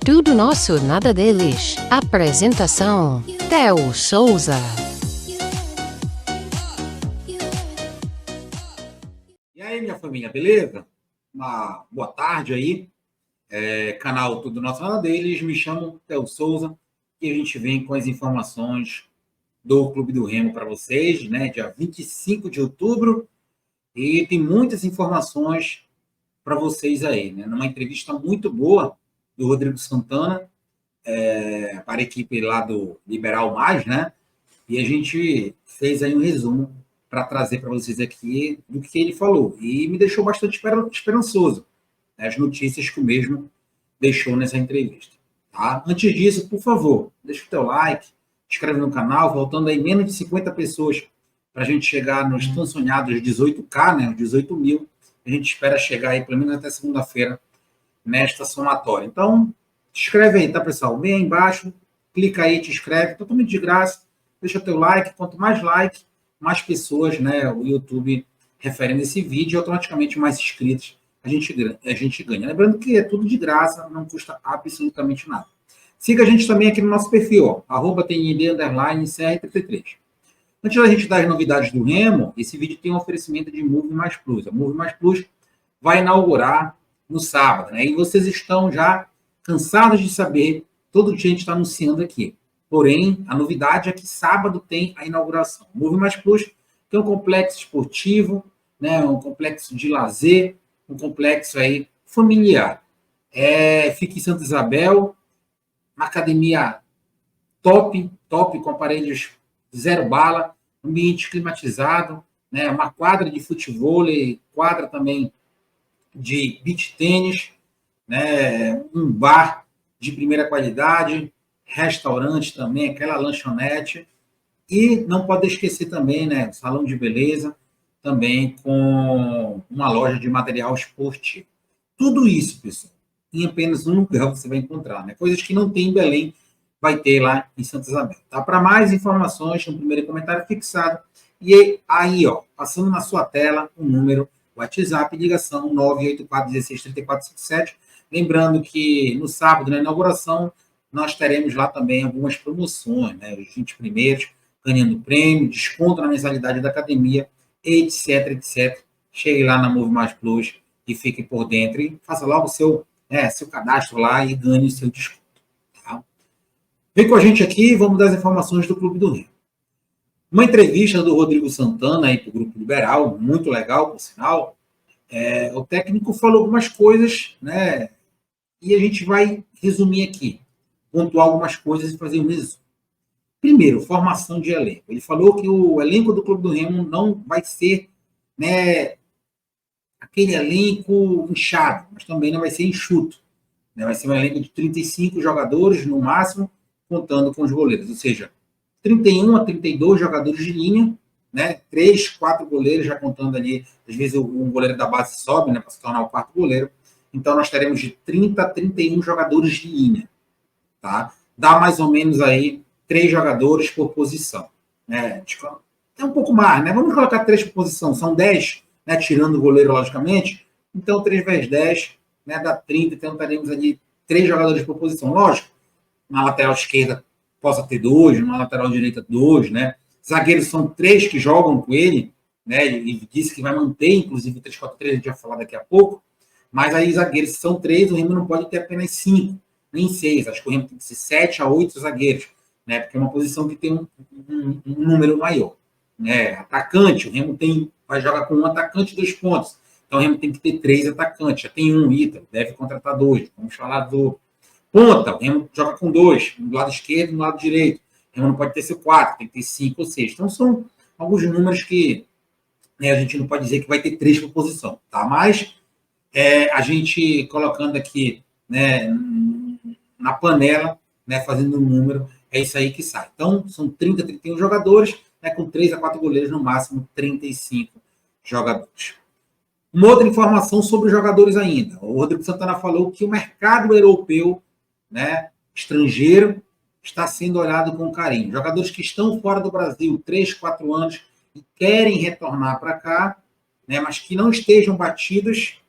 Tudo nosso, nada deles. Apresentação: Theo Souza. E aí, minha família, beleza? Uma boa tarde aí. Canal Tudo Nosso Nada Deles. Me chamo Theo Souza e a gente vem com as informações do Clube do Remo para vocês, né? Dia 25 de outubro. E tem muitas informações para vocês aí, né? Numa entrevista muito boa do Rodrigo Santana, para a equipe lá do Liberal Mais, né? E a gente fez aí um resumo para trazer para vocês aqui do que ele falou. E me deixou bastante esperançoso, né, as notícias que o mesmo deixou nessa entrevista. Tá? Antes disso, por favor, deixa o teu like, inscreve no canal, faltando aí menos de 50 pessoas para a gente chegar nos tão sonhados 18K, né, os 18 mil. A gente espera chegar aí pelo menos até segunda-feira nesta somatória. Então, se inscreve aí, tá, pessoal? Vem aí embaixo, clica aí, te inscreve, totalmente de graça. Deixa o teu like, quanto mais like, mais pessoas, né, o YouTube referendo esse vídeo, automaticamente mais inscritos a gente ganha. Lembrando que é tudo de graça, não custa absolutamente nada. Siga a gente também aqui no nosso perfil, @TND_CR33. Antes da gente dar as novidades do Remo, esse vídeo tem um oferecimento de Move Mais Plus. A Move Mais Plus vai inaugurar no sábado, né? E vocês estão já cansados de saber, todo dia a gente está anunciando aqui. Porém, a novidade é que sábado tem a inauguração. O Move Mais Plus tem um complexo esportivo, né? Um complexo de lazer, um complexo aí familiar. Fica em Santa Isabel, uma academia top, com aparelhos zero bala, ambiente climatizado, né? Uma quadra de futebol, quadra também de beach tênis, né? Um bar de primeira qualidade, restaurante também, aquela lanchonete, e não pode esquecer também, né, o salão de beleza, também com uma loja de material esportivo. Tudo isso, pessoal, em apenas um lugar você vai encontrar, né? Coisas que não tem em Belém, vai ter lá em Santa Isabel. Tá? Para mais informações, no primeiro comentário fixado, e aí, ó, passando na sua tela o número WhatsApp, ligação 984163457. Lembrando que no sábado, na inauguração, nós teremos lá também algumas promoções, né? Os 20 primeiros ganhando prêmio, desconto na mensalidade da academia, etc, etc. Chegue lá na Move Mais Plus e fique por dentro e faça logo o seu cadastro lá e ganhe o seu desconto. Tá? Vem com a gente aqui, vamos dar as informações do Clube do Remo. Uma entrevista do Rodrigo Santana aí para o Grupo Liberal, muito legal, por sinal. O técnico falou algumas coisas, né? E a gente vai resumir aqui, pontuar algumas coisas e fazer um resumo. Primeiro, formação de elenco. Ele falou que o elenco do Clube do Remo não vai ser, né, aquele elenco inchado, mas também não vai ser enxuto. Né? Vai ser um elenco de 35 jogadores no máximo, contando com os goleiros. Ou seja, 31 a 32 jogadores de linha, né? 3, 4 goleiros, já contando ali, às vezes um goleiro da base sobe, né, para se tornar o quarto goleiro. Então, nós teremos de 30 a 31 jogadores de linha. Tá? Dá mais ou menos aí 3 jogadores por posição. Né? É um pouco mais, né? Vamos colocar 3 por posição, são 10, né? Tirando o goleiro, logicamente. Então, 3 vezes 10, né? Dá 30, então teremos ali 3 jogadores por posição. Lógico, na lateral esquerda possa ter 2, na lateral direita 2, né? Zagueiros são 3 que jogam com ele, né? Ele disse que vai manter, inclusive, o 3-4-3, a gente vai falar daqui a pouco. Mas aí, zagueiros são 3, o Remo não pode ter apenas 5, nem 6. Acho que o Remo tem que ser 7 a 8 zagueiros, né? Porque é uma posição que tem um número maior. Né? Atacante, o Remo vai jogar com um atacante e 2 pontos. Então, o Remo tem que ter 3 atacantes. Já tem um, Ítalo, deve contratar 2. Vamos falar do ponta, o Remo joga com 2, do lado esquerdo e do lado direito. O Remo não pode ter seu 4, tem que ter 5 ou 6. Então, são alguns números que, né, a gente não pode dizer que vai ter 3 por posição. Tá? Mas a gente colocando aqui, né, na panela, né, fazendo um número, é isso aí que sai. Então, são 30, 31 jogadores, né, com 3 a 4 goleiros, no máximo 35 jogadores. Uma outra informação sobre os jogadores ainda. O Rodrigo Santana falou que o mercado europeu, né, estrangeiro, está sendo olhado com carinho. Jogadores que estão fora do Brasil 3, 4 anos e querem retornar para cá, né, mas que não estejam batidos,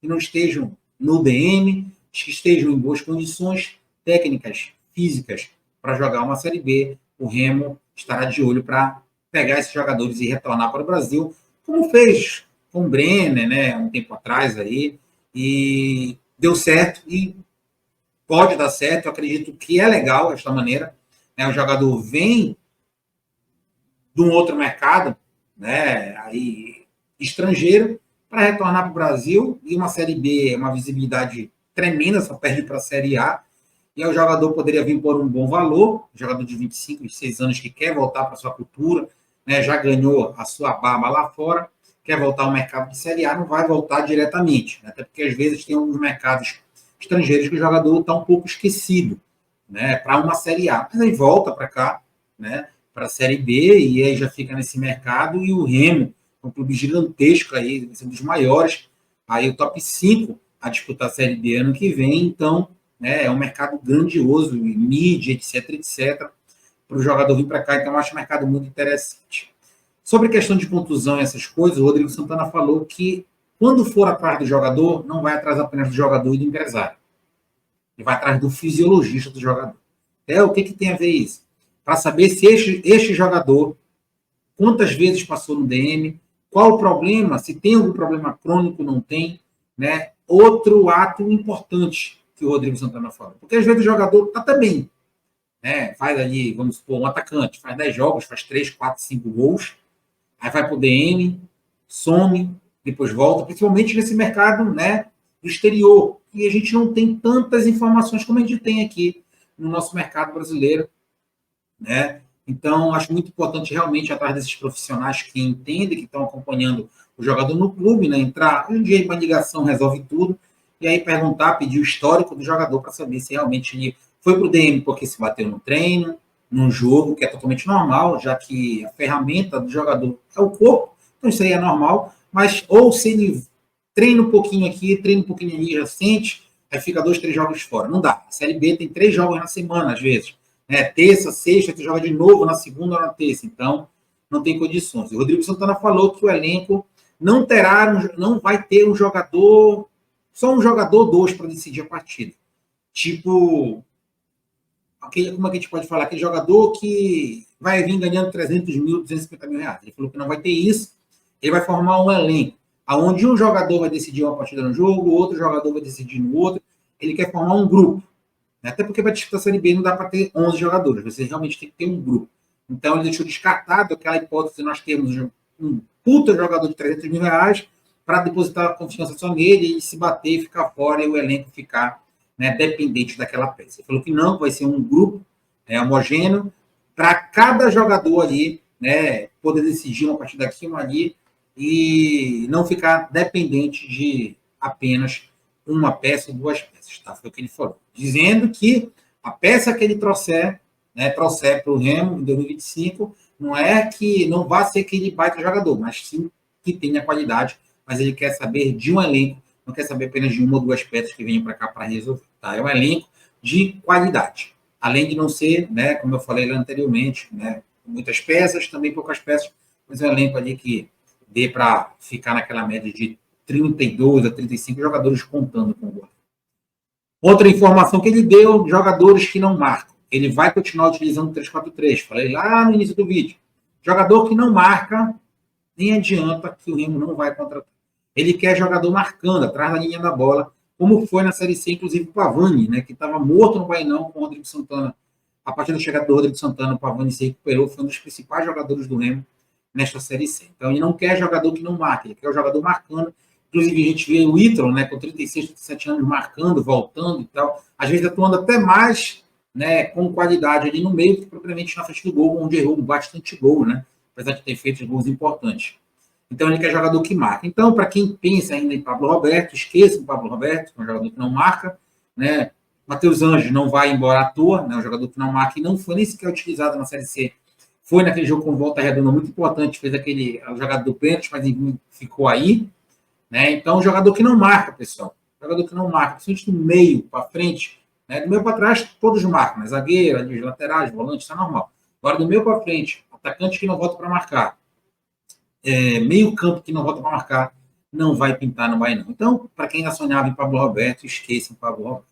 que não estejam no DM, que estejam em boas condições técnicas, físicas, para jogar uma Série B, o Remo estará de olho para pegar esses jogadores e retornar para o Brasil, como fez com o Brenner, né, um tempo atrás aí, e deu certo, e pode dar certo, eu acredito que é legal desta maneira, né, o jogador vem de um outro mercado, né, aí, estrangeiro, para retornar para o Brasil, e uma Série B, uma visibilidade tremenda, só perde para a Série A, e aí o jogador poderia vir por um bom valor, jogador de 25, 26 anos que quer voltar para sua cultura, né, já ganhou a sua baba lá fora, quer voltar ao mercado de Série A, não vai voltar diretamente, né, até porque às vezes tem alguns mercados estrangeiros que o jogador está um pouco esquecido, né, para uma Série A, mas aí volta para cá, né, para a Série B, e aí já fica nesse mercado, e o Remo, um clube gigantesco aí, um dos maiores, aí o top 5 a disputar a Série B ano que vem, então, né, é um mercado grandioso, mídia, etc, etc, para o jogador vir para cá, então eu acho um mercado muito interessante. Sobre a questão de contusão e essas coisas, o Rodrigo Santana falou que quando for atrás do jogador, não vai atrás apenas do jogador e do empresário, ele vai atrás do fisiologista do jogador. O que tem a ver isso? Para saber se este jogador, quantas vezes passou no DM, qual o problema, se tem algum problema crônico, não tem, né? Outro ato importante que o Rodrigo Santana fala, porque às vezes o jogador está também, né? Faz ali, vamos supor, um atacante, faz 10 jogos, faz 3, 4, 5 gols, aí vai para o DM, some, depois volta, principalmente nesse mercado, né, do exterior, e a gente não tem tantas informações como a gente tem aqui no nosso mercado brasileiro, né? Então, acho muito importante realmente atrás desses profissionais que entendem, que estão acompanhando o jogador no clube, né? Entrar, um dia uma ligação resolve tudo, e aí perguntar, pedir o histórico do jogador para saber se realmente ele foi para o DM porque se bateu no treino, num jogo, que é totalmente normal, já que a ferramenta do jogador é o corpo, então isso aí é normal, mas ou se ele treina um pouquinho aqui, treina um pouquinho ali, já sente, aí fica 2, 3 jogos fora. Não dá. A Série B tem 3 jogos na semana, às vezes. Né? Terça, sexta, tu joga de novo na segunda ou na terça. Então, não tem condições. O Rodrigo Santana falou que o elenco não vai ter um jogador, só um jogador ou dois para decidir a partida. Tipo, como é que a gente pode falar? Aquele jogador que vai vir ganhando 300 mil, 250 mil reais. Ele falou que não vai ter isso. Ele vai formar um elenco, onde um jogador vai decidir uma partida no jogo, outro jogador vai decidir no outro. Ele quer formar um grupo. Até porque para disputar a Série B não dá para ter 11 jogadores, você realmente tem que ter um grupo. Então ele deixou descartado aquela hipótese de nós termos um puta jogador de 300 mil reais para depositar a confiança só nele e se bater e ficar fora e o elenco ficar, né, dependente daquela peça. Ele falou que não, vai ser um grupo homogêneo para cada jogador ali, né, poder decidir uma partida aqui, uma ali e não ficar dependente de apenas uma peça ou duas peças, tá? Foi o que ele falou. Dizendo que a peça que ele trouxer, né, trouxer para o Remo em 2025, não é que não vá ser aquele baita jogador, mas sim que tenha qualidade, mas ele quer saber de um elenco, não quer saber apenas de uma ou duas peças que venham para cá para resolver, tá? É um elenco de qualidade. Além de não ser, né, como eu falei anteriormente, né, muitas peças, também poucas peças, mas é um elenco ali que dê para ficar naquela média de 32 a 35 jogadores contando com o gol. Outra informação que ele deu, jogadores que não marcam. Ele vai continuar utilizando o 3-4-3. Falei lá no início do vídeo. Jogador que não marca, nem adianta que o Remo não vai contratar. Ele quer jogador marcando, atrás da linha da bola, como foi na Série C, inclusive o Pavani, né, que estava morto no Bainão com o Rodrigo Santana. A partir da chegada do Rodrigo Santana, o Pavani se recuperou, foi um dos principais jogadores do Remo nesta Série C. Então, ele não quer jogador que não marque, ele quer o jogador marcando. Inclusive, a gente vê o Ítalo, né, com 36, 37 anos, marcando, voltando e tal. Às vezes, atuando até mais, né, com qualidade ali no meio, que propriamente na frente do gol, onde errou bastante gol, né? Apesar de ter feito gols importantes. Então, ele quer jogador que marca. Então, para quem pensa ainda em Pablo Roberto, esqueça o Pablo Roberto, que é um jogador que não marca, né? Matheus Anjos não vai embora à toa, né? Um jogador que não marca e não foi nem sequer utilizado na Série C. Foi naquele jogo com Volta Redonda muito importante, fez aquele jogada do pênalti, mas ficou aí. Né? Então, um jogador que não marca, pessoal. Jogador que não marca, principalmente do meio para frente. Né? Do meio para trás, todos marcam. Né? Zagueiro, ali, os laterais, volante, isso é normal. Agora, do meio para frente, atacante que não volta para marcar. Meio campo que não volta para marcar. não vai pintar no Bainão. Então, para quem ainda sonhava em Pablo Roberto, esqueça o Pablo Roberto.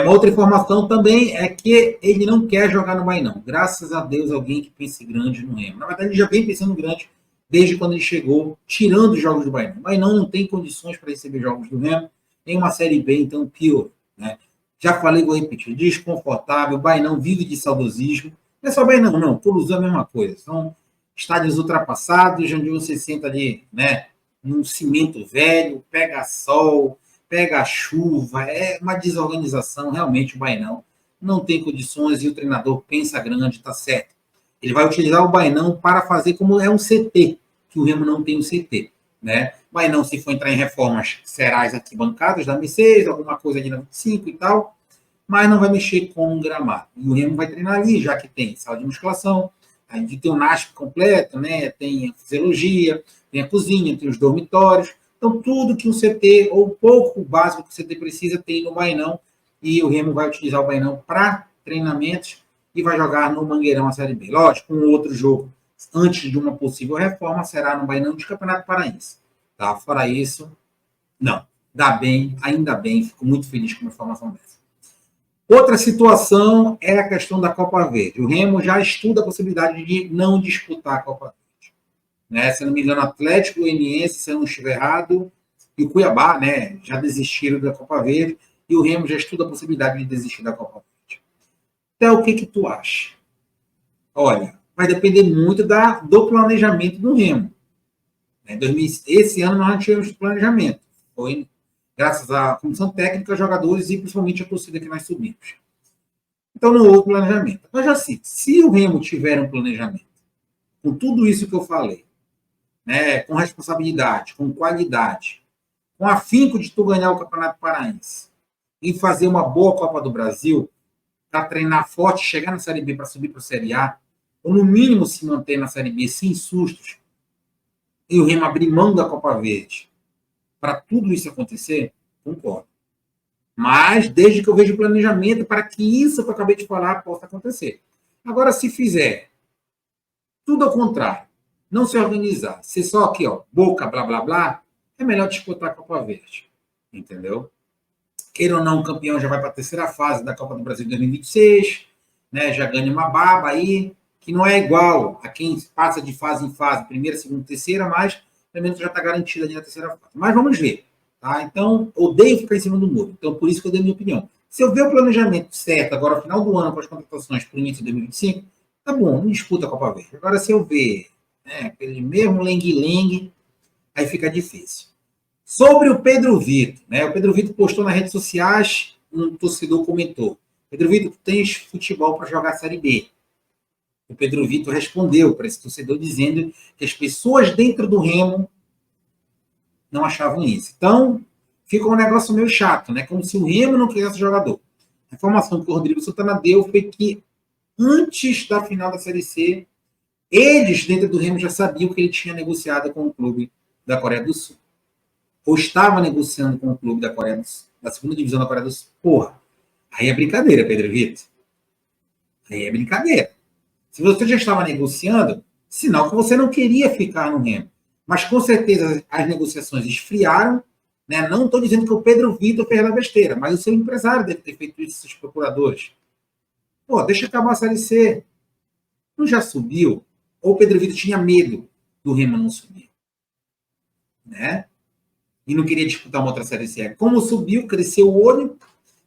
Uma outra informação também é que ele não quer jogar no Bainão. Graças a Deus, alguém que pense grande no Remo. Na verdade, ele já vem pensando grande desde quando ele chegou, tirando os jogos do Bainão. O Bainão não tem condições para receber jogos do Remo em uma Série B, então pior. Né? Já falei, vou repetir, desconfortável, o Bainão vive de saudosismo. Não é só Bainão, não, Toulouse é a mesma coisa. São estádios ultrapassados, onde você senta ali, né, num cimento velho, pega sol, pega a chuva, é uma desorganização, realmente o Bainão não tem condições e o treinador pensa grande, tá certo. Ele vai utilizar o Bainão para fazer como é um CT, que o Remo não tem um CT, né? O Bainão, se for entrar em reformas, será as arquibancadas da M6, alguma coisa ali na 25 e tal, mas não vai mexer com o gramado. E o Remo vai treinar ali, já que tem sala de musculação, a gente tem o NASP completo, né? Tem a fisiologia, tem a cozinha, tem os dormitórios. Então, tudo que o CT, ou pouco básico que o CT precisa, tem no Bainão. E o Remo vai utilizar o Bainão para treinamentos e vai jogar no Mangueirão a Série B. Lógico, um outro jogo antes de uma possível reforma será no Bainão de Campeonato Paraense. Tá? Fora isso, não. Dá bem, ainda bem, fico muito feliz com uma informação dessa. Outra situação é a questão da Copa Verde. O Remo já estuda a possibilidade de não disputar a Copa Verde. Né? Se não me engano, Atlético Goianiense, se eu não estiver errado, e o Cuiabá, né, já desistiram da Copa Verde, e o Remo já estuda a possibilidade de desistir da Copa Verde. Então, o que tu acha? Olha, vai depender muito do planejamento do Remo. Esse ano nós não tivemos planejamento. Foi graças à comissão técnica, jogadores e principalmente a torcida que nós subimos. Então não houve planejamento. Mas assim, se o Remo tiver um planejamento, com tudo isso que eu falei, né, com responsabilidade, com qualidade, com afinco de tu ganhar o Campeonato Paraense e fazer uma boa Copa do Brasil, para treinar forte, chegar na Série B para subir para a Série A, ou no mínimo se manter na Série B sem sustos, e o Remo abrir mão da Copa Verde, para tudo isso acontecer, concordo. Mas desde que eu veja o planejamento para que isso que eu acabei de falar possa acontecer. Agora, se fizer tudo ao contrário, não se organizar, ser só aqui, ó, boca, blá, blá, blá, é melhor disputar a Copa Verde. Entendeu? Queira ou não, o campeão já vai para a terceira fase da Copa do Brasil de 2026, né? Já ganha uma baba aí, que não é igual a quem passa de fase em fase, primeira, segunda, terceira, mas pelo menos já está garantida ali na terceira fase. Mas vamos ver. Tá? Então, odeio ficar em cima do muro. Então, por isso que eu dei a minha opinião. Se eu ver o planejamento certo agora, no final do ano, com as contratações para o início de 2025, tá bom, não disputa a Copa Verde. Agora, se eu ver aquele mesmo lengue-lengue, aí fica difícil. Sobre o Pedro Vitor, né? O Pedro Vitor postou nas redes sociais, um torcedor comentou: Pedro Vitor, tu tens futebol para jogar a Série B. O Pedro Vitor respondeu para esse torcedor dizendo que as pessoas dentro do Remo não achavam isso. Então, fica um negócio meio chato, né? Como se o Remo não quisesse jogador. A informação que o Rodrigo Santana deu foi que antes da final da Série C, eles dentro do Remo já sabiam que ele tinha negociado com o clube da Coreia do Sul. Ou estava negociando com o clube da Coreia do Sul, da segunda divisão da Coreia do Sul. Porra, aí é brincadeira, Pedro Vitor. Aí é brincadeira. Se você já estava negociando, sinal que você não queria ficar no Remo. Mas com certeza as negociações esfriaram. Né? Não estou dizendo que o Pedro Vitor fez a besteira, mas o seu empresário deve ter feito isso, seus procuradores. Pô, deixa acabar a Série C. Não já subiu? Ou o Pedro Vitor tinha medo do Remo não subir? Né? E não queria disputar uma outra Série C. Como subiu, cresceu o olho,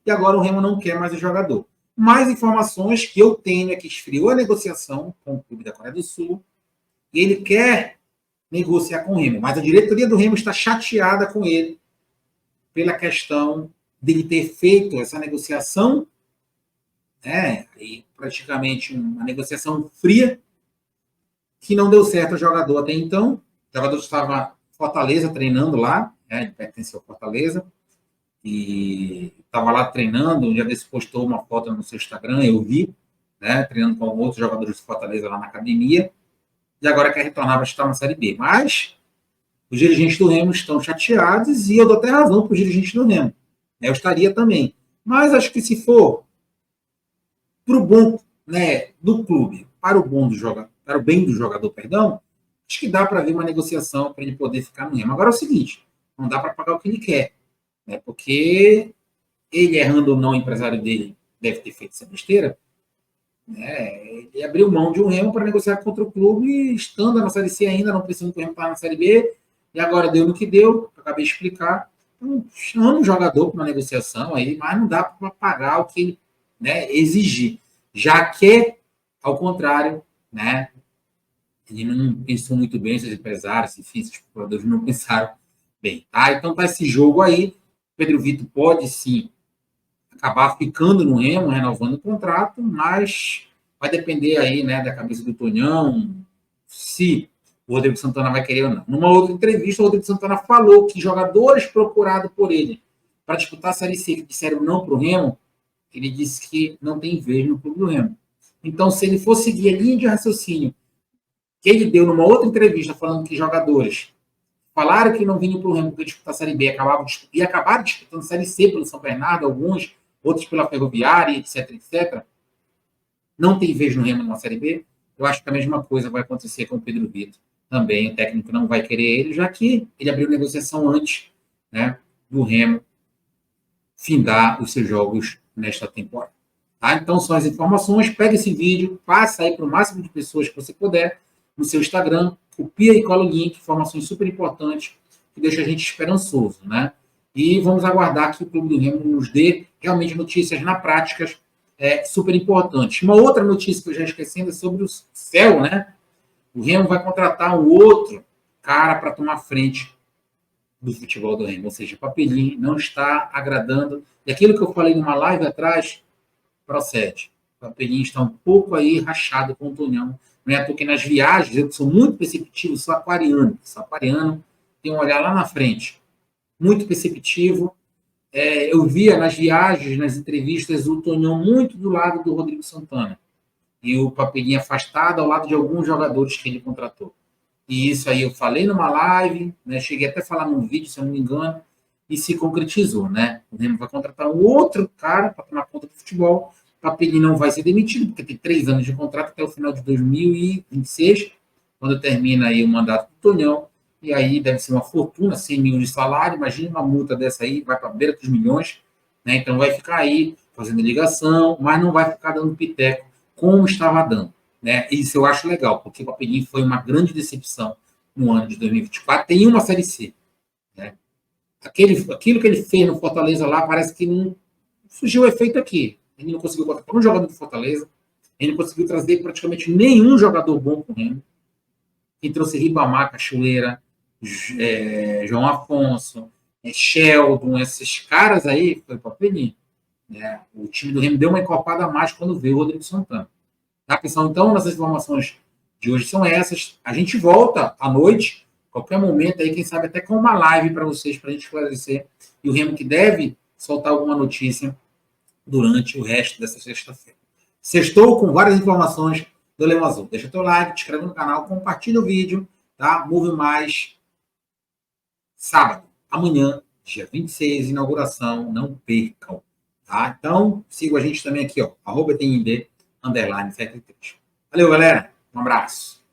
e agora o Remo não quer mais o jogador. Mais informações que eu tenho é que esfriou a negociação com o clube da Coreia do Sul, e ele quer negociar com o Remo, mas a diretoria do Remo está chateada com ele pela questão dele ter feito essa negociação, né, e praticamente uma negociação fria, que não deu certo ao jogador até então. O jogador estava em Fortaleza treinando lá, né, ele pertence ao Fortaleza, e estava lá treinando. Um dia desse postou uma foto no seu Instagram, eu vi, né, treinando com outros jogadores de Fortaleza lá na academia, e agora quer retornar para estar na Série B. Mas os dirigentes do Remo estão chateados, e eu dou até razão para os dirigentes do Remo. Eu estaria também. Mas acho que se for para o bom, né, do clube, para o bem do jogador, perdão, acho que dá para ver uma negociação para ele poder ficar no Remo. Agora é o seguinte, não dá para pagar o que ele quer, né? Porque ele, errando ou não, o empresário dele deve ter feito essa besteira, né? Ele abriu mão de um Remo para negociar contra o clube, estando na Série C ainda, não precisando que o Remo estar na Série B, e agora deu no que deu, acabei de explicar. Então, chama o jogador para uma negociação aí, mas não dá para pagar o que ele, né, exigir. Já que, ao contrário, né, ele não pensou muito bem, esses empresários, enfim, esses jogadores não pensaram bem. Tá? Então tá esse jogo aí. Pedro Vitor pode sim acabar ficando no Remo, renovando o contrato, mas vai depender aí, né, da cabeça do Tonhão, se o Rodrigo Santana vai querer ou não. Numa outra entrevista, o Rodrigo Santana falou que jogadores procurados por ele para disputar a Série C que disseram não para o Remo, ele disse que não tem vez no clube do Remo. Então, se ele for seguir a linha de raciocínio que ele deu numa outra entrevista, falando que jogadores falaram que não vinham para o Remo para disputar a Série B e acabaram disputando a Série C pelo São Bernardo, alguns, outros pela Ferroviária, etc, etc, não tem vez no Remo numa Série B, eu acho que a mesma coisa vai acontecer com o Pedro Vitor. Também o técnico não vai querer ele, já que ele abriu negociação antes, né, do Remo findar os seus jogos nesta temporada. Tá? Então, são as informações. Pega esse vídeo, passa aí para o máximo de pessoas que você puder no seu Instagram, copia e cola o link, informações super importantes que deixam a gente esperançoso, né? E vamos aguardar que o Clube do Remo nos dê realmente notícias na prática super importantes. Uma outra notícia que eu já esquecendo é sobre o céu, né? O Remo vai contratar um outro cara para tomar frente do futebol do Remo, ou seja, Papelinho não está agradando. E aquilo que eu falei numa live atrás procede. O Papelinho está um pouco aí rachado com o Tonhão. Não é porque nas viagens, eu sou muito perceptivo, sou aquariano tem um olhar lá na frente, muito perceptivo. Eu via nas viagens, nas entrevistas, o Tonhão muito do lado do Rodrigo Santana. E o Papelinho afastado ao lado de alguns jogadores que ele contratou. E isso aí eu falei numa live, né? Cheguei até a falar num vídeo, se eu não me engano, e se concretizou, né? O Remo vai contratar um outro cara para tomar conta do futebol. O Papelinho não vai ser demitido, porque tem 3 anos de contrato até o final de 2026, quando termina aí o mandato do Tonhão, e aí deve ser uma fortuna, 100 mil de salário, imagina uma multa dessa aí, vai para a beira dos milhões, né? Então vai ficar aí fazendo ligação, mas não vai ficar dando piteco como estava dando. Né? Isso eu acho legal, porque o Papelinho foi uma grande decepção no ano de 2024. Tem uma Série C. Né? Aquilo que ele fez no Fortaleza lá, parece que não surgiu o efeito aqui. Ele não conseguiu botar um jogador do Fortaleza, ele não conseguiu trazer praticamente nenhum jogador bom com ele. Quem trouxe Ribamar, Cachoeira, João Afonso, Sheldon, esses caras aí, foi o Papelinho. Né? O time do Remo deu uma encorpada a mais quando veio o Rodrigo Santana. Tá, pessoal? Então, nossas informações de hoje são essas. A gente volta à noite, qualquer momento aí, quem sabe até com uma live para vocês, para a gente esclarecer. E o Remo que deve soltar alguma notícia durante o resto dessa sexta-feira. Sextou com várias informações do Leão Azul. Deixa teu like, te inscreve no canal, compartilha o vídeo, tá? Move Mais, sábado, amanhã, dia 26, inauguração, não percam. Tá? Então, siga a gente também aqui, ó, @TND_73. Valeu, galera. Um abraço.